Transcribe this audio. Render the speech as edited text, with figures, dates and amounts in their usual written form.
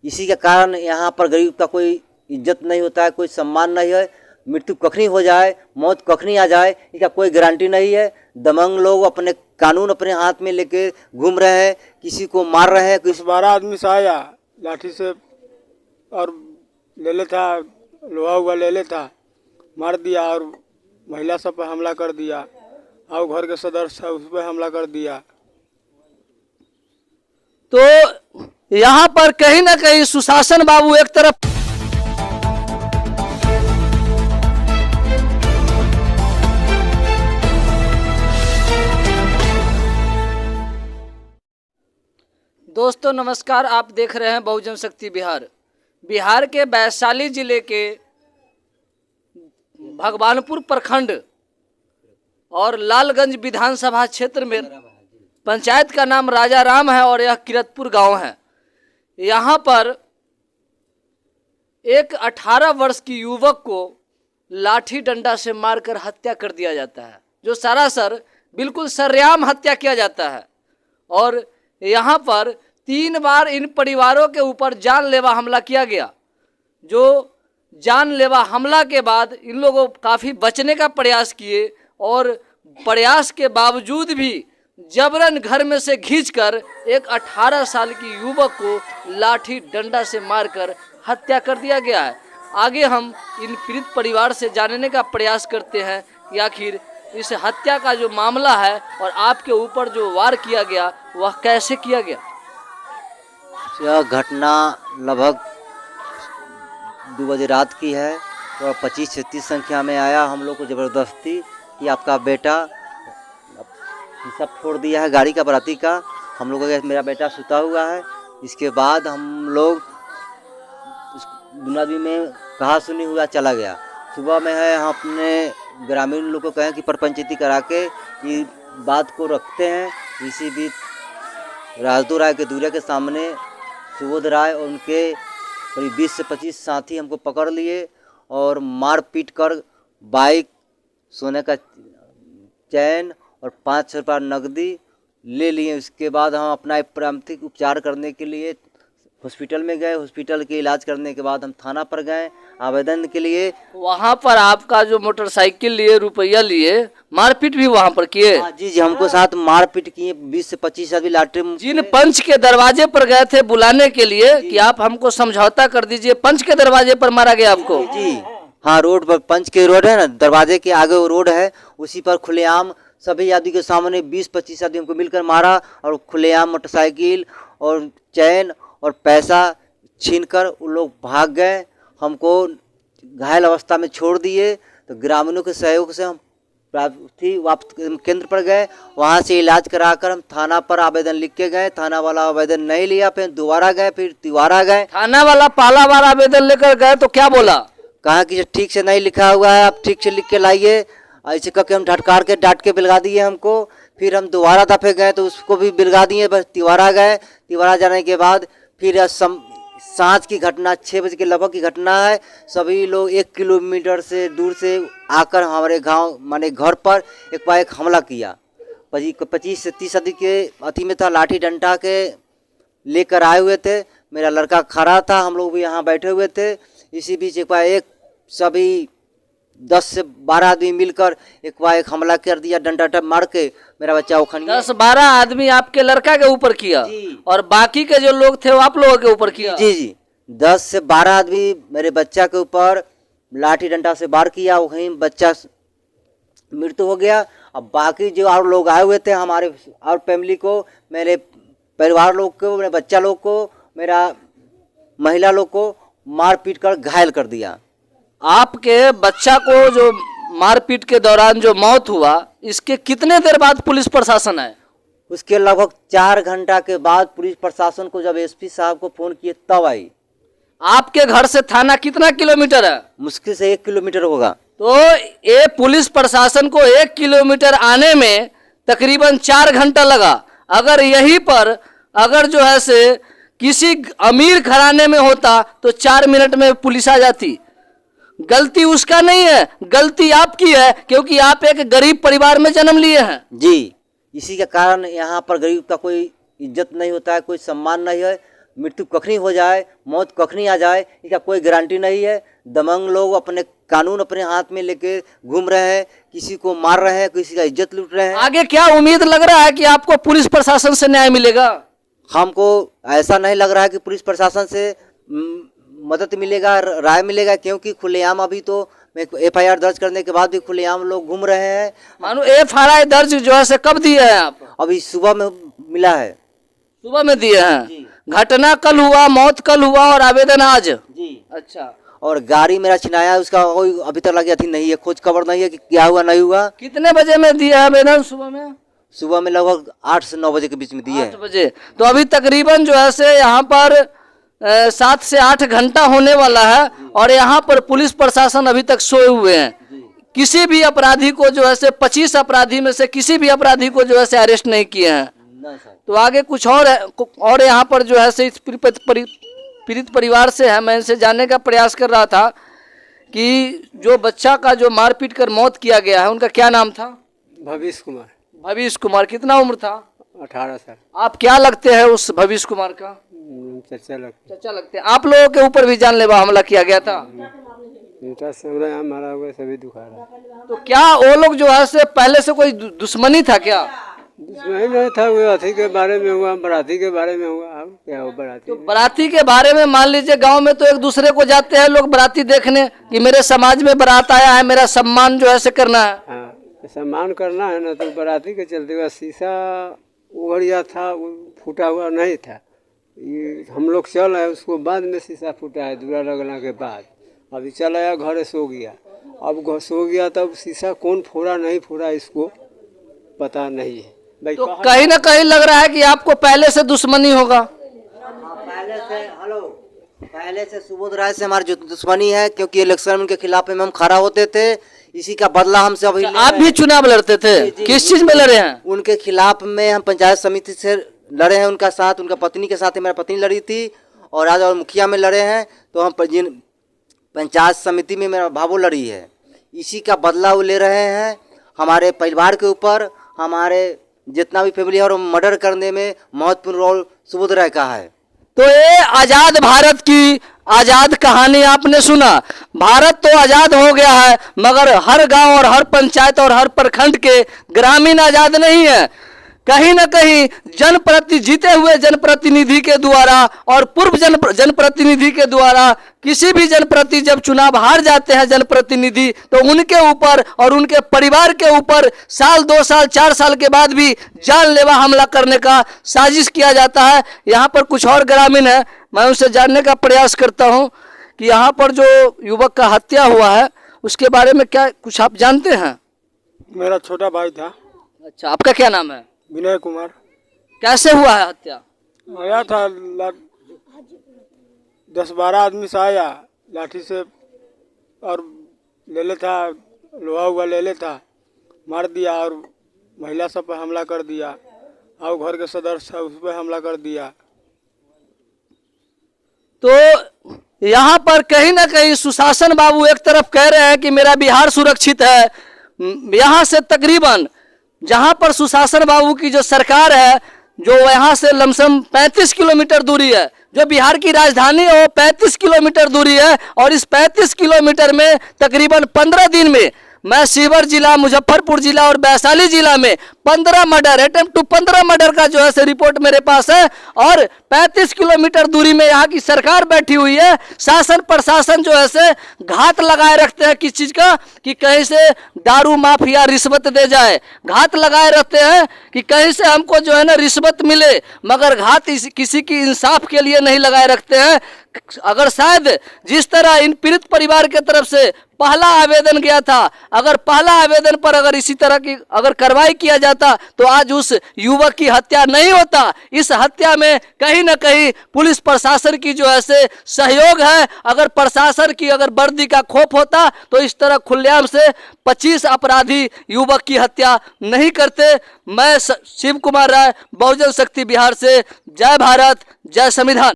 इसी के कारण यहाँ पर गरीब का कोई इज्जत नहीं होता है, कोई सम्मान नहीं है। मृत्यु कखनी हो जाए, मौत कखनी आ जाए, इसका कोई गारंटी नहीं है। दबंग लोग अपने कानून अपने हाथ में लेके घूम रहे हैं, किसी को मार रहे हैं। 12 आदमी से आया लाठी से और ले लेता, लोहा हुआ ले लेता, मार दिया और महिला सब पर हमला कर दिया और घर के सदस्य है उस पर हमला कर दिया। तो यहाँ पर कहीं ना कहीं सुशासन बाबू एक तरफ दोस्तों नमस्कार, आप देख रहे हैं बहुजन शक्ति बिहार। बिहार के वैशाली जिले के भगवानपुर प्रखंड और लालगंज विधानसभा क्षेत्र में पंचायत का नाम राजा राम है और यह किरतपुर गांव है। यहाँ पर एक 18 वर्ष की युवक को लाठी डंडा से मारकर हत्या कर दिया जाता है, जो सरासर बिल्कुल सरेआम हत्या किया जाता है। और यहाँ पर 3 बार इन परिवारों के ऊपर जानलेवा हमला किया गया, जो जानलेवा हमला के बाद इन लोगों काफ़ी बचने का प्रयास किए और प्रयास के बावजूद भी जबरन घर में से खींचकर एक 18 साल की युवक को लाठी डंडा से मारकर हत्या कर दिया गया है। आगे हम इन पीड़ित परिवार से जानने का प्रयास करते हैं कि आखिर इस हत्या का जो मामला है और आपके ऊपर जो वार किया गया वह कैसे किया गया। यह घटना लगभग 2 बजे रात की है और 25-36 संख्या में आया हम लोग को ज़बरदस्ती कि आपका बेटा सब फोड़ दिया है गाड़ी का, बराती का। हम लोग का मेरा बेटा सुता हुआ है। इसके बाद हम लोग दुनादी में कहा सुनी हुआ चला गया। सुबह में है हम अपने ग्रामीण लोग को कहें कि परपंचायती करा के ये बात को रखते हैं। इसी बीच राजदू राय के दूल्हे के सामने सुबोध राय और उनके करीब 20 से 25 साथी हमको पकड़ लिए और मार पीट कर बाइक, सोने का चैन और 500 रुपया नकदी ले लिए। उसके बाद हम अपना प्राथमिक उपचार करने के लिए हॉस्पिटल में गए। हॉस्पिटल के इलाज करने के बाद हम थाना पर गए आवेदन के लिए। वहाँ पर आपका जो मोटरसाइकिल लिए, रुपया लिए, मारपीट भी वहाँ पर किए? जी, हमको साथ मारपीट किए। 20 से 25 आदमी लाठी। जिन पंच के दरवाजे पर गए थे बुलाने के लिए कि आप हमको समझौता कर दीजिए, पंच के दरवाजे पर मारा गया आपको? जी हाँ, रोड पर पंच के रोड है ना, दरवाजे के आगे वो रोड है, उसी पर खुलेआम सभी आदमी के सामने 20-25 आदमी को मिलकर मारा और खुलेआम मोटरसाइकिल और चैन और पैसा छीनकर वो लोग भाग गए। हमको घायल अवस्था में छोड़ दिए। तो ग्रामीणों के सहयोग से हम वापस केंद्र पर गए। वहाँ से इलाज कराकर हम थाना पर आवेदन लिख के गए। थाना वाला आवेदन नहीं लिया, फिर दोबारा गए, फिर तिवारा गए। थाना वाला पहला बार आवेदन लेकर गए तो क्या बोला? कहा कि ठीक से नहीं लिखा हुआ है, आप ठीक से लिख के लाइए। ऐसे करके हम ढटकार के डांट के बिलगा दिए हमको। फिर हम दोबारा दफे गए तो उसको भी बिलगा दिए। बस तिवारा गए। तिवारा जाने के बाद फिर सांझ की घटना 6 बजे के लगभग की घटना है। सभी लोग 1 किलोमीटर से दूर से आकर हमारे गांव माने घर पर एक हमला किया। 25 से 30 आदमी के अति में था, लाठी डंडा के लेकर आए हुए थे। मेरा लड़का खड़ा था, हम लोग भी यहाँ बैठे हुए थे। इसी बीच एक सभी 10 से 12 आदमी मिलकर एक हमला कर दिया, डंडा मार के मेरा बच्चा उखड़ गया। 10-12 आदमी आपके लड़का के ऊपर किया और बाकी के जो लोग थे वो आप लोगों के ऊपर किया? जी 10 से 12 आदमी मेरे बच्चा के ऊपर लाठी डंडा से वार किया। वहीं बच्चा मृत्यु हो गया। अब बाकी जो और लोग आए हुए थे हमारे और फैमिली को, मेरे परिवार लोग को, मेरे बच्चा लोग को, मेरा महिला लोग को मार पीट कर घायल कर दिया। आपके बच्चा को जो मारपीट के दौरान जो मौत हुआ, इसके कितने देर बाद पुलिस प्रशासन आए? उसके लगभग 4 घंटा के बाद पुलिस प्रशासन को जब एसपी साहब को फोन किए तब आई। आपके घर से थाना कितना किलोमीटर है? मुश्किल से 1 किलोमीटर होगा। तो ये पुलिस प्रशासन को 1 किलोमीटर आने में तकरीबन 4 घंटा लगा। अगर यहीं पर अगर जो है से किसी अमीर घराने में होता तो 4 मिनट में पुलिस आ जाती। गलती उसका नहीं है, गलती आपकी है, क्योंकि आप एक गरीब परिवार में जन्म लिए हैं। जी, इसी के कारण यहाँ पर गरीब का कोई इज्जत नहीं होता है, कोई सम्मान नहीं है। मृत्यु कखनी हो जाए, मौत कखनी आ जाए, इसका कोई गारंटी नहीं है। दबंग लोग अपने कानून अपने हाथ में लेके घूम रहे हैं, किसी को मार रहे हैं, किसी का इज्जत लूट रहे हैं। आगे क्या उम्मीद लग रहा है कि आपको पुलिस प्रशासन से न्याय मिलेगा? हमको ऐसा नहीं लग रहा है कि पुलिस प्रशासन से मदद मिलेगा, राय मिलेगा, क्योंकि खुलेआम अभी तो FIR दर्ज करने के बाद भी खुलेआम लोग घूम रहे हैं। मानो FIR दर्ज जो है से कब दिए हैं आप? अभी सुबह में मिला है। सुबह में दिए हैं? जी। घटना कल हुआ, मौत कल हुआ और आवेदन आज? जी। अच्छा। और गाड़ी मेरा छिनाया, उसका कोई अभी तक लगी थी नहीं है, खोज खबर नहीं है कि क्या हुआ नहीं हुआ। कितने बजे में दिया आवेदन? सुबह में? सुबह में लगभग 8 से 9 बजे के बीच में दिए 8 बजे। तो अभी तकरीबन जो है से यहाँ पर 7 से 8 घंटा होने वाला है और यहाँ पर पुलिस प्रशासन अभी तक सोए हुए हैं। किसी भी अपराधी को जो है से 25 अपराधी में से किसी भी अपराधी को जो है से अरेस्ट नहीं किए हैं। तो आगे कुछ और यहाँ पर जो है से इस पीड़ित परिवार से है, मैं इनसे जानने का प्रयास कर रहा था कि जो बच्चा का जो मारपीट कर मौत किया गया है उनका क्या नाम था? भविष्य कुमार। भविष्य कुमार। कितना उम्र था? 18 साल। आप क्या लगते हैं उस भविष्य कुमार का? चचा लगते हैं। आप लोगों के ऊपर भी जानलेवा हमला किया गया था? मारा हुआ सभी दुखा रहा। तो क्या वो लोग जो है से पहले से कोई दुश्मनी था क्या? दुश्मनी नहीं था, वो अथी के बारे में हुआ, बराती के बारे में हुआ। अब क्या हो बराती? तो बराती के बारे में मान लीजिए गांव में तो एक दूसरे को जाते हैं लोग बराती देखने कि मेरे समाज में बारात आया है, मेरा सम्मान जो है से करना है। हाँ, सम्मान करना है ना। तो बराती के चलते हुआ शीशा उगड़ गया था, वो फूटा हुआ नहीं था। ये हम लोग चल आए, उसको बाद में शीशा फूटा है, दूरा लगने के बाद। अभी चल आया, घर सो गया। अब सो गया तब शीशा कौन फोड़ा नहीं फोड़ा इसको पता नहीं है। तो कहीं ना कहीं लग रहा है कि आपको पहले से दुश्मनी होगा। पहले से सुबोध राय से हमारी जो दुश्मनी है, क्योंकि इलेक्शन के खिलाफ में हम खड़ा होते थे, इसी का बदला हमसे अभी आप भी चुनाव लड़ते थे? किस चीज में लड़े हैं? उनके खिलाफ में हम पंचायत समिति से लड़े हैं, उनका साथ, उनका पत्नी के साथ मेरा पत्नी लड़ी थी, और आज और मुखिया में लड़े हैं। तो हम जिन पंचायत समिति में मेरा भावो लड़ी है, इसी का बदला वो ले रहे हैं हमारे परिवार के ऊपर। हमारे जितना भी फैमिली है और मर्डर करने में महत्वपूर्ण रोल सुबोध राय का है। तो ये आजाद भारत की आजाद कहानी आपने सुना। भारत तो आजाद हो गया है, मगर हर गांव और हर पंचायत और हर प्रखंड के ग्रामीण आजाद नहीं है। कहीं ना कहीं जीते हुए जनप्रतिनिधि के द्वारा और पूर्व जनप्रतिनिधि के द्वारा किसी भी जनप्रतिनिधि जब चुनाव हार जाते हैं जनप्रतिनिधि, तो उनके ऊपर और उनके परिवार के ऊपर साल 2 साल 4 साल के बाद भी जानलेवा हमला करने का साजिश किया जाता है। यहाँ पर कुछ और ग्रामीण है, मैं उनसे जानने का प्रयास करता हूँ कि यहाँ पर जो युवक का हत्या हुआ है उसके बारे में क्या कुछ आप जानते हैं? मेरा छोटा भाई था। अच्छा, आपका क्या नाम है? विनय कुमार। कैसे हुआ है हत्या? आया था 10-12 आदमी से आया, लाठी से और ले लेता, लोहा हुआ ले लेता, मार दिया और महिला सब पर हमला कर दिया, और घर के सदस्य था उस पर हमला कर दिया। तो यहाँ पर कहीं ना कहीं सुशासन बाबू एक तरफ कह रहे हैं कि मेरा बिहार सुरक्षित है, यहाँ से तकरीबन जहाँ पर सुशासन बाबू की जो सरकार है, जो यहाँ से लमसम 35 किलोमीटर दूरी है, जो बिहार की राजधानी है वो 35 किलोमीटर दूरी है, और इस 35 किलोमीटर में तकरीबन 15 दिन में मैं शिवहर जिला, मुजफ्फरपुर जिला और वैशाली जिला में 15 मर्डर, अटेम्प्ट टू 15 मर्डर का जो है से रिपोर्ट मेरे पास है। और 35 किलोमीटर दूरी में यहाँ की सरकार बैठी हुई है। शासन प्रशासन जो है से घात लगाए रखते हैं किस चीज़ का, कि कहीं से दारू माफिया रिश्वत दे जाए, घात लगाए रखते हैं कि कहीं से हमको जो है ना रिश्वत मिले, मगर घात किसी की इंसाफ के लिए नहीं लगाए रखते हैं। अगर शायद जिस तरह इन पीड़ित परिवार के तरफ से पहला आवेदन गया था, अगर पहला आवेदन पर अगर इसी तरह की अगर कार्रवाई किया जाता तो आज उस युवक की हत्या नहीं होता। इस हत्या में कहीं ना कहीं पुलिस प्रशासन की जो है से सहयोग है। अगर प्रशासन की अगर वर्दी का खौफ होता तो इस तरह खुलेआम से 25 अपराधी युवक की हत्या नहीं करते। मैं शिव कुमार राय, बहुजन शक्ति बिहार से। जय भारत, जय संविधान।